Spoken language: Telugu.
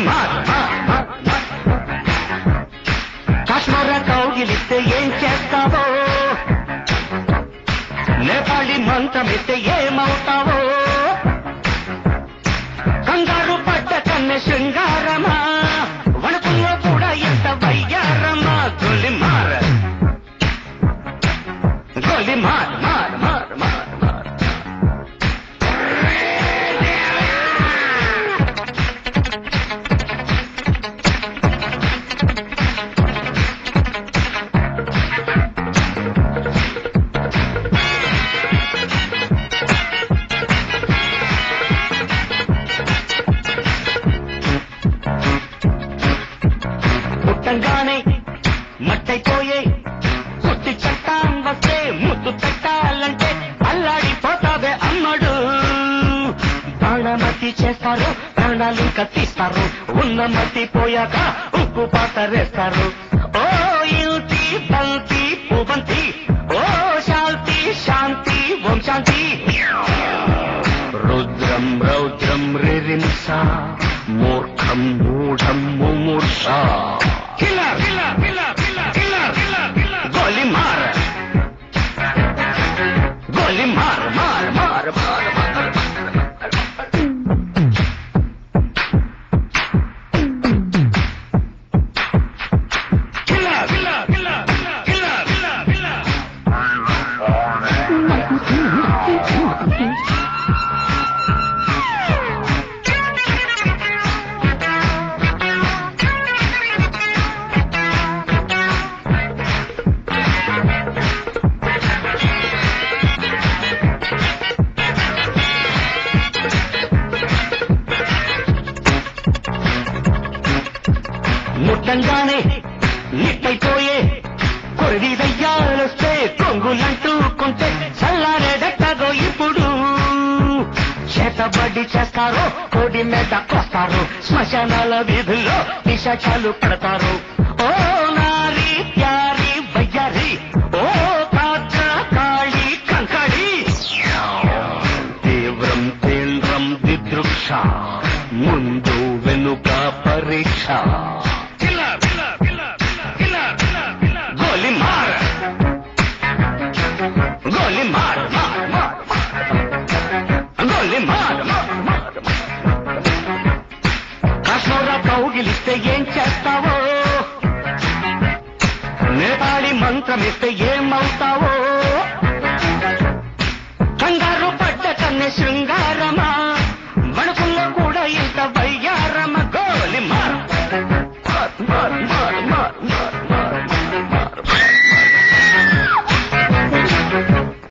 గోలిమార్ కాశ్మీర కౌగిలిస్తే ఏం చేస్తావో, నేపాళి మంత్రమిస్తే ఏమవుతావో, కంగారు పడ్డ కన్నె శృంగారమా, వణుకుల్లో కూడా ఎంత వయ్యారమా. గోలిమార్ గోలిమార్ మార్ మార్ మార్ మార్ పుట్టంగానే మట్టైపోయే కుట్టి చట్టాం వస్తే ముద్దు పెట్టాలంటే అల్లాడిపోతావే అమ్మడు. ప్రాణమతి చేస్తారు, ప్రాణాలు కత్తిస్తారు, ఉన్న మతి పోయాక ఉప్పు పాతరేస్తారు. ఓ యుతి బంతి పుబంతి, ఓ శాంతి శాంతి ఓం శాంతి. రుద్రం రౌద్రం రిరింస, మూర్ఖం మూఢం ముమూర్ష. గోలిమార్ గోలిమార్ మార్ మార్ మార్ మార్. ముట్టంగానే నిట్టయిపోయే కొరివి దయ్యాలొస్తే కొంగులంటూకుంటే చల్లారేదెట్టగో ఇప్పుడు. చేతబడి చేస్తారో కోడి మీద కొస్తారు, శ్మశానాల వీధుల్లో నిశాచాలు పడతారు. ఓ నారి ప్యారి వయ్యారి, ఓ కాత్ర కాళి కంకడి. తీవ్రం తీవ్రం దిదృక్ష, ముందు వెనుక పరీక్ష. గోలిమార్ గోలిమార్ మార్ మార్ గోలిమార్ మార్ మార్. కాశ్మీర కౌగిలిస్తే ఏం చేస్తావో, నేపాళి మంత్రమిస్తే ఏమవుతావో, కంగారు పడ్డ కన్నె శృంగారమా,